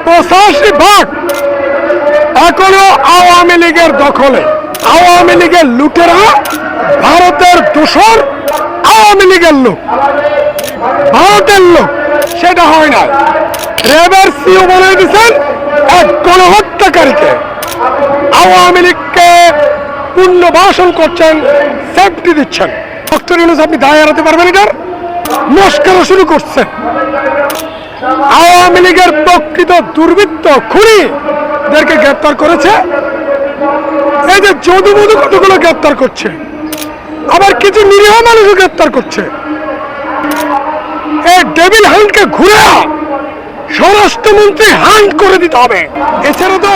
85% এখনো আওয়ামী লীগের দখলে। আওয়ামী লীগের লুটেরা, ভারতের দোসর, আওয়ামী লীগের লোক, ভারতের লোক। সেটা হয় না। র্যাবের সিও বলে দিচ্ছেন এক গণহত্যাকারীকে। আওয়ামী লীগকে পুনর্বাসন করছেন, সেফটি দিচ্ছেন। ডক্টর ইউনূস আপনি দায় এড়াতে পারবেন? এটার মস্করা শুরু করছেন। আওয়ামী লীগের প্রকৃত দুর্বৃত্ত খুনিদেরকে গ্রেপ্তার করেছে। এই যে যদু মধু কতগুলো গ্রেপ্তার করছে, আবার কিছু নিরীহ মানুষও গ্রেপ্তার করছে। এই ডেভিল হান্টকে ঘুরে স্বরাষ্ট্রমন্ত্রী হান্ট করে দিতে হবে। এছাড়া তো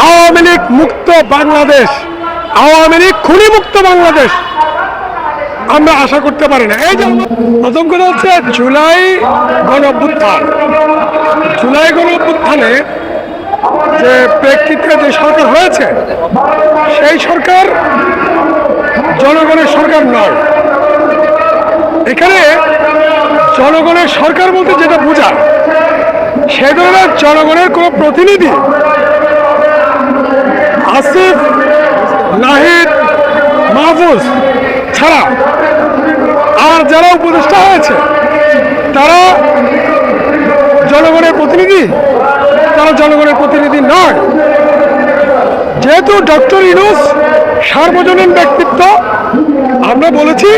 আওয়ামী লীগ মুক্ত বাংলাদেশ, আওয়ামী লীগ খুনি মুক্ত বাংলাদেশ আমরা আশা করতে পারি না। এই যে প্রথম কথা হচ্ছে জুলাই গণঅভ্যুত্থান। জুলাই গণঅভ্যুত্থানে যে প্রেক্ষিতে যে সরকার হয়েছে, সেই সরকার জনগণের সরকার নয়। এখানে জনগণের সরকার বলতে যেটা বোঝায়, সে ধরনের জনগণের কোনো প্রতিনিধি আসিফ, নাহিদ, মাহফুজ ছাড়া আর যারা উপদেষ্টা হয়েছে তারা জনগণের প্রতিনিধি, তারা জনগণের প্রতিনিধি নয়। যেহেতু ডক্টর ইউনূস সার্বজনীন ব্যক্তিত্ব, আমরা বলেছি,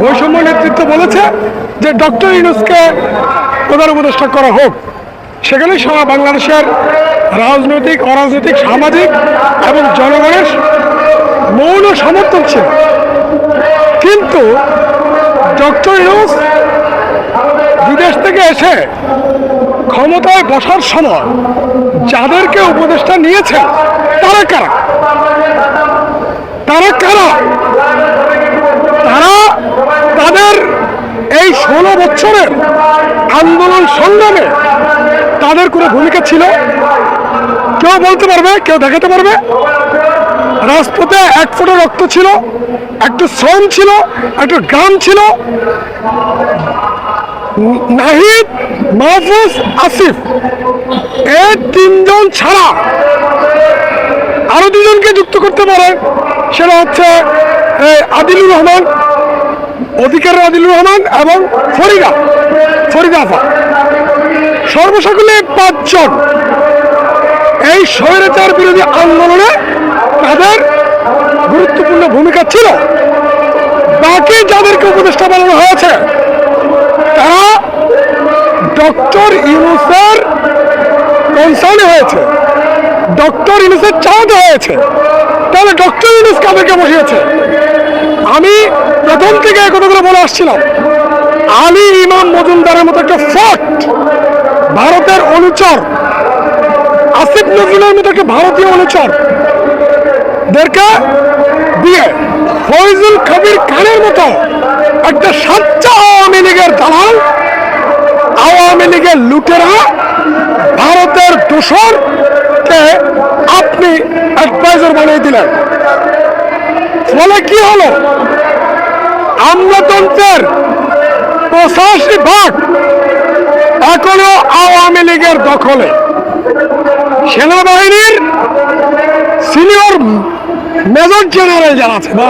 বৈষম্য নেতৃত্ব বলেছে যে ডক্টর ইউনূসকে প্রধান উপদেষ্টা করা হোক। সেখানে সারা বাংলাদেশের রাজনৈতিক, অরাজনৈতিক, সামাজিক এবং জনগণের মৌন সমর্থন ছিল। কিন্তু ডক্টর ইউনূস বিদেশ থেকে এসে ক্ষমতায় বসার সময় যাদেরকে উপদেষ্টা নিয়েছেন তারা কারা? তারা কারা? তারা তাদের এই 16 বছরের আন্দোলন সংগ্রামে তাদের কোনো ভূমিকা ছিল? কেউ বলতে পারবে? কেউ দেখাতে পারবে? রাজপথে এক ফোঁটা রক্ত ছিল, একটু শ্রম ছিল, একটু গান ছিল। নাহিদ, মাহফুজ, আসিফ, এই তিনজন ছাড়া আরো দুজনকে যুক্ত করতে পারে। সেটা হচ্ছে আদিলুর রহমান, অধিকারের আদিলুর রহমান এবং ফরিদা আফা। সর্বসকলে 5 জন এই স্বৈরাচার বিরোধী আন্দোলনে তাদের গুরুত্বপূর্ণ ভূমিকা ছিল। বাকি যাদেরকে উপদেষ্টা বানানো হয়েছে তারা ডক্টর ইউনূসের কনসার্নে হয়েছে, ডক্টর ইউনূসের চাওয়াতে হয়েছে। তাহলে ডক্টর ইউনূস কাদেরকে বসিয়েছে? আমি প্রথম থেকে এই কথাগুলো বলে আসছিলাম। আলী ইমাম মজুমদারের মতো একটা ফট ভারতের অনুচর, আসিফ নজরুলের মতো একটা ভারতীয় অনুচর দেরকে দিয়ে ফয়জুল কবির খানের মতো একটা সাচ্চা আওয়ামী লীগের দালাল, আওয়ামী লীগের লুটেরা, ভারতের দোসরকে আপনি অ্যাডভাইজার বানিয়ে দিলেন। ফলে কি হলো? আমলাতন্ত্রের 85% এখনো আওয়ামী লীগের দখলে। সেনাবাহিনীর সিনিয়র মেজর জেনারেল যারা আছে বা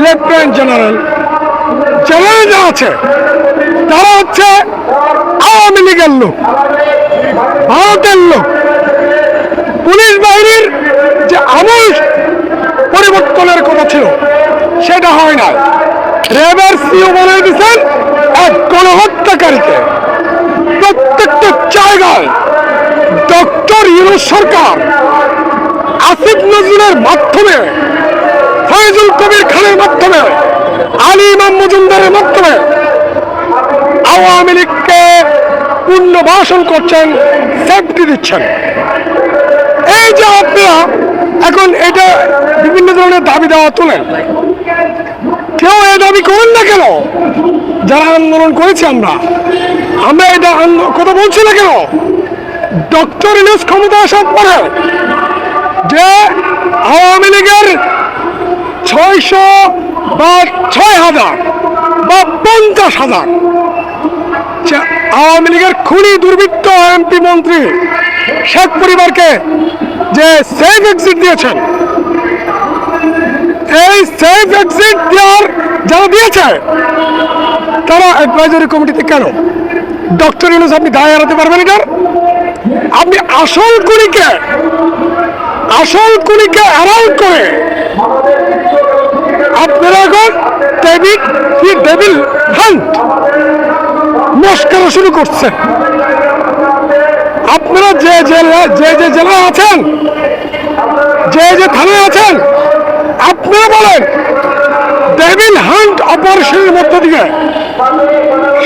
লেফটেন্যান্ট জেনারেল যারা আছে, তারা হচ্ছে আওয়ামী লীগের লোক, ভারতের লোক। পুলিশ বাহিনীর যে আমূল পরিবর্তনের কথা ছিল সেটা হয় না। র্যাবের সিও বলে দিচ্ছেন এক গণহত্যাকারীকে। প্রত্যেকটা জায়গায় ডক্টর ইউনূস সরকার আসিফ নজরুলের মাধ্যমে, ফয়জুল কবির খানের মাধ্যমে, আলী ইমাম মজুমদারের মাধ্যমে আওয়ামী লীগকে পুনর্বাসন করছেন, সেফটি দিচ্ছেন। এই যে আপনারা এখন এটা বিভিন্ন ধরনের দাবি দেওয়া তোলেন, কেউ এই দাবি করেন না কেন? যারা আন্দোলন করেছি আমরা এটা কথা বলছি না কেন? ডক্টর ইউনূস ক্ষমতা আসার পরে যে আওয়ামী লীগের 600 বা 6000 বা 50,000 আওয়ামী লীগের খুনি দুর্বৃত্ত এমপি মন্ত্রী শেখ পরিবারকে যে সেফ এক্সিট দিয়েছেন, এই সেফ এক্সিট দেওয়ার যারা দিয়েছে তারা অ্যাডভাইজারি কমিটিতে কেন? ডক্টর ইউনূস আপনি দায় এড়াতে পারবেন এটার? আপনি আসল খুনিকে এড়াল করে আপনারা এখন ডেভিল হান্ট মস্করা শুরু করছেন। আপনারা যে জেলায় আছেন, যে থানায় আছেন, আপনারা বলেন ডেভিল হান্ট অপারেশনের মধ্য দিয়ে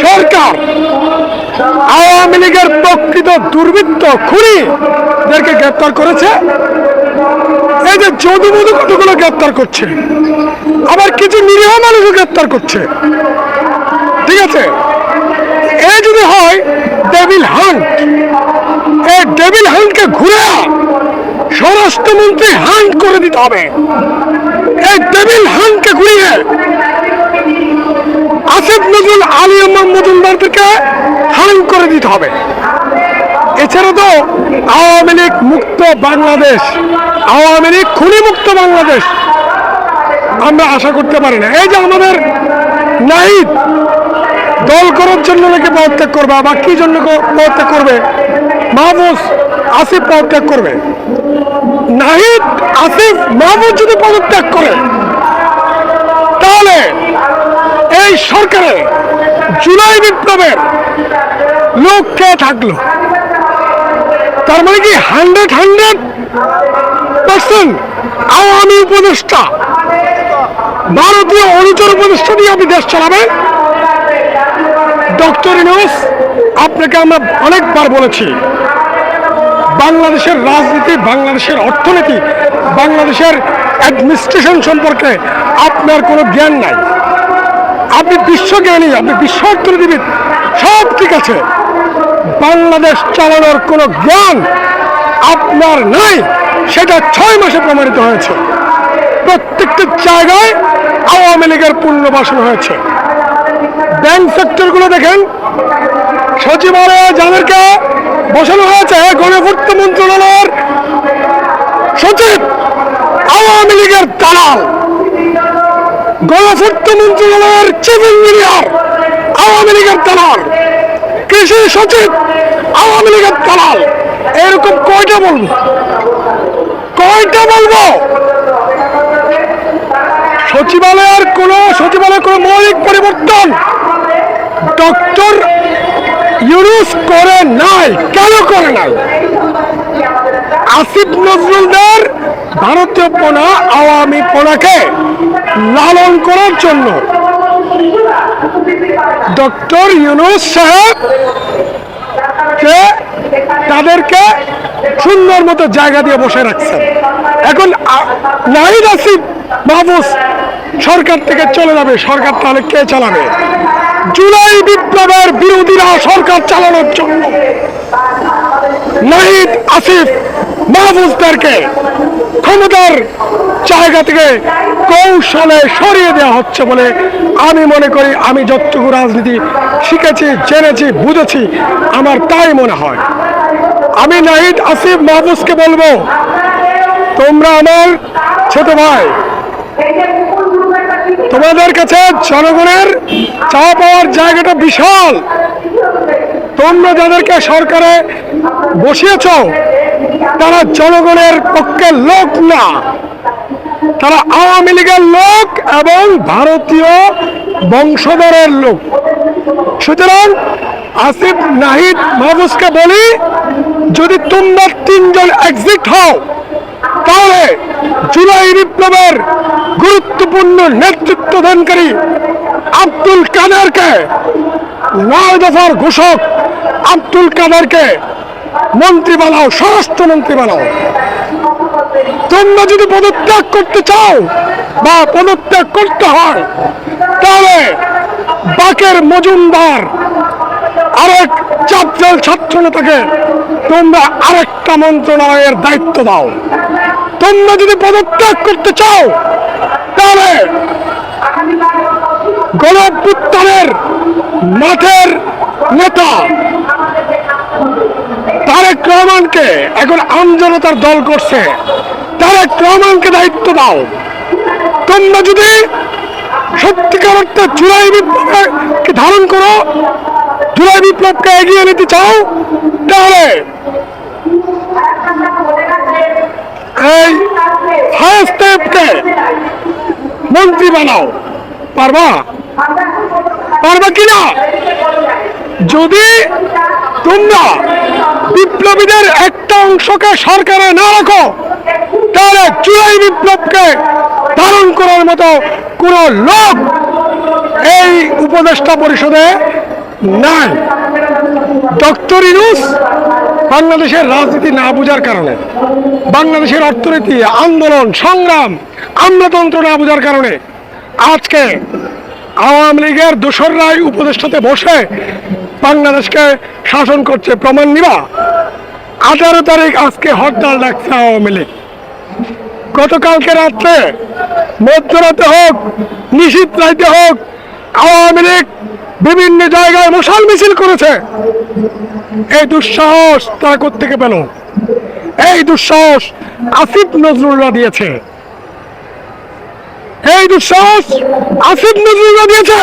সরকার আওয়ামী লীগের প্রকৃত দুর্বৃত্ত খুনিদেরকে গ্রেপ্তার করেছে। এই যে যদুমধু কতগুলো গ্রেপ্তার করছে, আবার কিছু নিরীহ মানুষও গ্রেপ্তার করছে, ঠিক আছে? এই যদি হয় ডেভিল হান্ট, এই ডেভিল হান্টকে ঘুরে স্বরাষ্ট্রমন্ত্রী হান্ট করে দিতে হবে। এই ডেভিল হান্টকে ঘুরিয়ে আসিফ নজরুল আলী মজুমদারকে হান্ট করে দিতে হবে। এছাড়া তো আওয়ামী লীগ মুক্ত বাংলাদেশ, আওয়ামী লীগ খুনি মুক্ত বাংলাদেশ আমরা আশা করতে পারি না। এই যে আমাদের নাহিদ দল করার জন্য নাকি পদত্যাগ করবে, বা কি জন্য পদত্যাগ করবে? মাহফুজ আসিফ পদত্যাগ করবে। নাহিদ আসিফ মাহফুজ যদি পদত্যাগ করে, তাহলে এই সরকারে জুলাই বিপ্লবের লোক কে থাকলো? তার মানে কি 100% আওয়ামী উপদেষ্টা, ভারতীয় অনুচর উপদেষ্টা দিয়ে আপনি দেশ চালাবেন? ডক্টর ইউনূস, আপনাকে আমরা অনেকবার বলেছি, বাংলাদেশের রাজনীতি, বাংলাদেশের অর্থনীতি, বাংলাদেশের অ্যাডমিনিস্ট্রেশন সম্পর্কে আপনার কোনো জ্ঞান নাই। আপনি বিশ্বজ্ঞানী, আপনি বিশ্ব অর্থনীতিবিদ, সব ঠিক আছে, বাংলাদেশ চালানোর কোনো জ্ঞান আপনার নাই, সেটা 6 মাসে প্রমাণিত হয়েছে। প্রত্যেকটা জায়গায় আওয়ামী লীগের পুনর্বাসন হয়েছে। ব্যাংক সেক্টরগুলো দেখেন, সচিবালয়ে যাদেরকে বসানো হয়েছে, গণপূর্ত মন্ত্রণালয়ের সচিব আওয়ামী লীগের দালাল, গণপূর্ত মন্ত্রণালয়ের চিফ ইঞ্জিনিয়ার আওয়ামী লীগের দালাল, কৃষি সচিব আওয়ামী লীগের দালাল। এরকম কয়টা বলবো? সচিবালয়ের কোনো মৌলিক পরিবর্তন ডক্টর ইউনূস করে নাই। কেন করে নাই? আসিফ নজরুলদের ভারতীয় পোনা, আওয়ামী পোনাকে লালন করার জন্য ডক্টর ইউনূস সাহেব তাদেরকে সুন্দর মতো জায়গা দিয়ে বসে রাখছেন। এখন নাহিদ আসিফ মাহফুজ সরকার থেকে চলে যাবে, সরকার তাহলে কে চালাবে? জুলাই বিপ্লবের বিরোধীরা সরকার চালানোর জন্য নাহিদ আসিফ মাহফুজদেরকে ক্ষমতার জায়গা থেকে কৌশলে সরিয়ে দেওয়া হচ্ছে বলে আমি মনে করি। আমি যতটুকু রাজনীতি শিখেছি, জেনেছি, বুঝেছি, আমার তাই মনে হয়। আমি নাহিদ আসিফ মাহফুজকে বলবো, তোমরা আমার ছোট ভাই, তোমাদের কাছে জনগণের চাওয়া পাওয়ার জায়গাটা বিশাল। তোমরা যাদেরকে সরকারে বসিয়েছ তারা জনগণের পক্ষের লোক না, তারা আওয়ামী লীগের লোক এবং ভারতীয় বংশধরের লোক। সুতরাং আসিফ, নাহিদ, মাহফুজকে বলি, যদি তোমরা 3 জন এক্সিট হও, তাহলে জুলাই বিপ্লবের গুরুত্বপূর্ণ নেতৃত্ব দানকারী আব্দুল কাদেরকে, 9 দফার ঘোষক আব্দুল কাদেরকে মন্ত্রী বানাও, স্বরাষ্ট্রমন্ত্রী বানাও। তোমরা যদি পদত্যাগ করতে চাও বা পদত্যাগ করতে হয়, তাহলে বাকের মজুমদার আরেক চাপজেল ছাত্র নেতাকে তোমরা আরেকটা মন্ত্রণালয়ের দায়িত্ব দাও। তোমরা যদি পদত্যাগ করতে চাও, তাহলে গণঅভ্যুত্থানের মাঠের নেতা তারেক রহমানকে এখন আমজনতার দল করছে। তারেক রহমানকে দায়িত্ব দাও। তোমরা যদি সত্যিকার অর্থে জুলাই বিপ্লবকে ধারণ করো, জুলাই বিপ্লবকে এগিয়ে নিতে চাও, তাহলে এই ফায়ারস্টেপকে মন্ত্রী বানাও। পারবা? পারবা কিনা? যদি তোমরা বিপ্লবীদের একটা অংশকে সরকারে না রাখো, তাহলে জুলাই বিপ্লবকে ধারণ করার মতো কোন লোক এই উপদেষ্টা পরিষদে নাই। ডক্টর ইউনূস বাংলাদেশের রাজনীতি না বোঝার কারণে, বাংলাদেশের অর্থনীতি, আন্দোলন, সংগ্রাম, আমলাতন্ত্র না বোঝার কারণে আজকে আওয়ামী লীগের দোসররাই উপদেষ্টাতে বসে বাংলাদেশকে শাসন করছে। প্রমাণ নিবা? 18 তারিখ আজকে হরতাল ডাকছে আওয়ামী লীগ। গতকালকে রাত্রে, মধ্যরাতে হোক, নিশীথ রাইতে হোক, আওয়ামী লীগ বিভিন্ন জায়গায় মশাল মিছিল করেছে। এই দুঃসাহস তারা কোত্থেকে পেল? এই দুঃসাহস আসিফ নজরুল্লাহ দিয়েছে। এই দুঃসাহস আসিফ নজরুল্লাহ দিয়েছে।